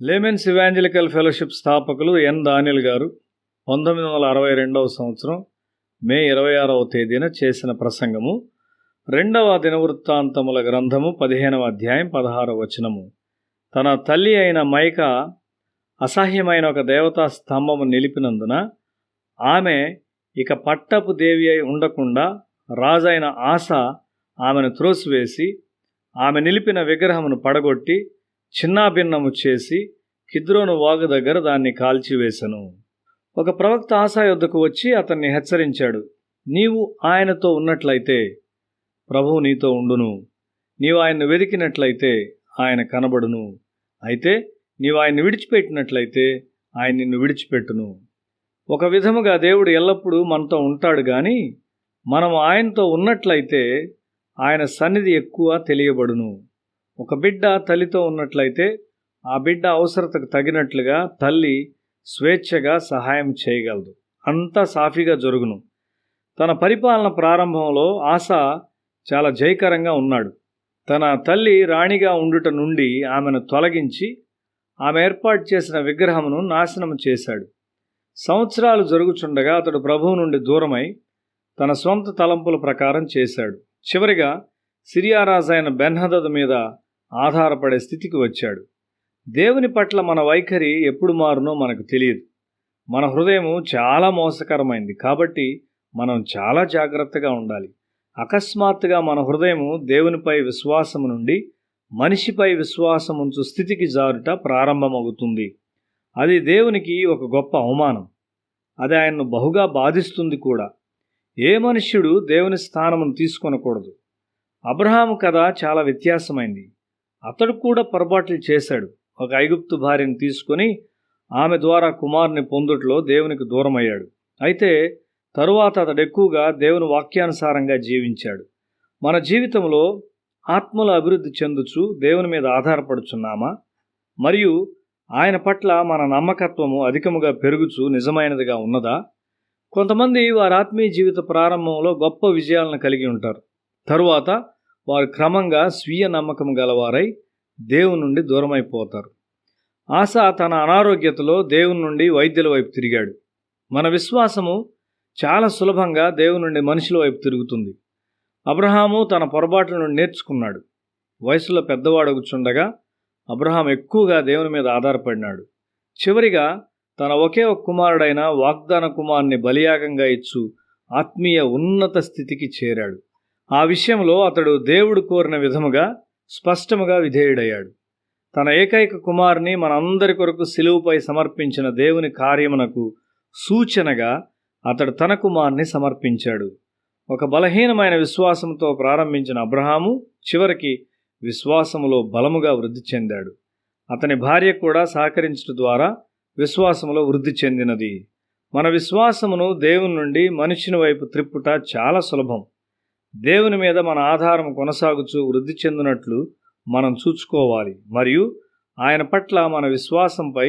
Laymen's evangelical fellowship స్థాపకులు ఎన్ దానియల్ గారు 1962వ సంవత్సరం మే 26వ తేదీన చేసిన ప్రసంగము 2వ దినవృత్తాంతముల గ్రంథము 15వ అధ్యాయం 16వ వచనము. తన తల్లి అయిన మైక అసహ్యమైన ఒక దేవతా స్తంభము నిలిపినందున ఆమె ఇక పట్టపు దేవి అయి ఉండకుండా రాజైన ఆస ఆమెను త్రోసివేసి ఆమె నిలిపిన విగ్రహమును పడగొట్టి చిన్నాభిన్నము చేసి కిద్రోను వాగు దగ్గర దాన్ని కాల్చివేశను. ఒక ప్రవక్త ఆసా యొద్దకు వచ్చి అతన్ని హెచ్చరించాడు. నీవు ఆయనతో ఉన్నట్లయితే ప్రభువు నీతో ఉండును, నీవు ఆయన్ను వెదికినట్లయితే ఆయన కనబడును, అయితే నీవు ఆయన్ని విడిచిపెట్టినట్లయితే ఆయన నిన్ను విడిచిపెట్టును. ఒక విధముగా దేవుడు ఎల్లప్పుడూ మనతో ఉంటాడు, కానీ మనం ఆయనతో ఉన్నట్లయితే ఆయన సన్నిధి ఎక్కువ తెలియబడును. ఒక బిడ్డ తల్లితో ఉన్నట్లయితే ఆ బిడ్డ అవసరతకు తగినట్లుగా తల్లి స్వేచ్ఛగా సహాయం చేయగలదు. అంతా సాఫీగా జరుగును. తన పరిపాలన ప్రారంభంలో ఆస చాలా జయకరంగా ఉన్నాడు. తన తల్లి రాణిగా ఉండుట నుండి ఆమెను తొలగించి ఆమె ఏర్పాటు చేసిన విగ్రహమును నాశనం చేశాడు. సంవత్సరాలు జరుగుచుండగా అతడు ప్రభువు నుండి దూరమై తన సొంత తలంపుల ప్రకారం చేశాడు. చివరిగా సిరియా రాజైన బెన్హదదు మీద ఆధారపడే స్థితికి వచ్చాడు. దేవుని పట్ల మన వైఖరి ఎప్పుడు మారునో మనకు తెలియదు. మన హృదయము చాలా మోసకరమైంది, కాబట్టి మనం చాలా జాగ్రత్తగా ఉండాలి. అకస్మాత్తుగా మన హృదయము దేవునిపై విశ్వాసము నుండి మనిషిపై విశ్వాసముంచు స్థితికి జారుట ప్రారంభమవుతుంది. అది దేవునికి ఒక గొప్ప అవమానం. అది ఆయన్ను బహుగా బాధిస్తుంది కూడా. ఏ మనుష్యుడు దేవుని స్థానమును తీసుకొనకూడదు. అబ్రహాము కథ చాలా వ్యత్యాసమైంది. అతడు కూడా పొరపాట్లు చేశాడు. ఒక ఐగుప్తు భార్యను తీసుకొని ఆమె ద్వారా కుమారుని పొందుట్లో దేవునికి దూరమయ్యాడు. అయితే తరువాత అతడు ఎక్కువగా దేవుని వాక్యానుసారంగా జీవించాడు. మన జీవితంలో ఆత్మల అభివృద్ధి చెందుచు దేవుని మీద ఆధారపడుచున్నామా? మరియు ఆయన పట్ల మన నమ్మకత్వము అధికముగా పెరుగుచు నిజమైనదిగా ఉన్నదా? కొంతమంది వారి ఆత్మీయ జీవిత ప్రారంభంలో గొప్ప విజయాలను కలిగి ఉంటారు. తరువాత వారు క్రమంగా స్వీయ నమ్మకం గలవారై దేవుని నుండి దూరమైపోతారు. ఆస తన అనారోగ్యతలో దేవుని నుండి వైద్యుల వైపు తిరిగాడు. మన విశ్వాసము చాలా సులభంగా దేవుని నుండి మనుషుల వైపు తిరుగుతుంది. అబ్రహాము తన పొరపాట్ల నుండి నేర్చుకున్నాడు. వయసులో పెద్దవాడగుచుండగా అబ్రహాం ఎక్కువగా దేవుని మీద ఆధారపడినాడు. చివరిగా తన ఒకే ఒక కుమారుడైన వాగ్దాన కుమారుని బలియాగంగా ఇచ్చు ఆత్మీయ ఉన్నత స్థితికి చేరాడు. ఆ విషయంలో అతడు దేవుడు కోరిన విధముగా స్పష్టముగా విధేయుడయ్యాడు. తన ఏకైక కుమారుని మనందరి కొరకు సిలువుపై సమర్పించిన దేవుని కార్యమునకు సూచనగా అతడు తన కుమారుని సమర్పించాడు. ఒక బలహీనమైన విశ్వాసంతో ప్రారంభించిన అబ్రహాము చివరికి విశ్వాసములో బలముగా వృద్ధి చెందాడు. అతని భార్య కూడా సహకరించడం ద్వారా విశ్వాసములో వృద్ధి చెందినది. మన విశ్వాసమును దేవుని నుండి మనిషిని వైపు త్రిప్పుట చాలా సులభం. దేవుని మీద మన ఆధారం కొనసాగుచూ వృద్ధి చెందినట్లు మనం చూసుకోవాలి. మరియు ఆయన పట్ల మన విశ్వాసంపై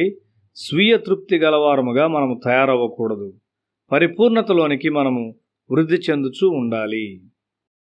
స్వీయ తృప్తి గలవారముగా మనము తయారవ్వకూడదు. పరిపూర్ణతలోనికి మనము వృద్ధి చెందుచూ ఉండాలి.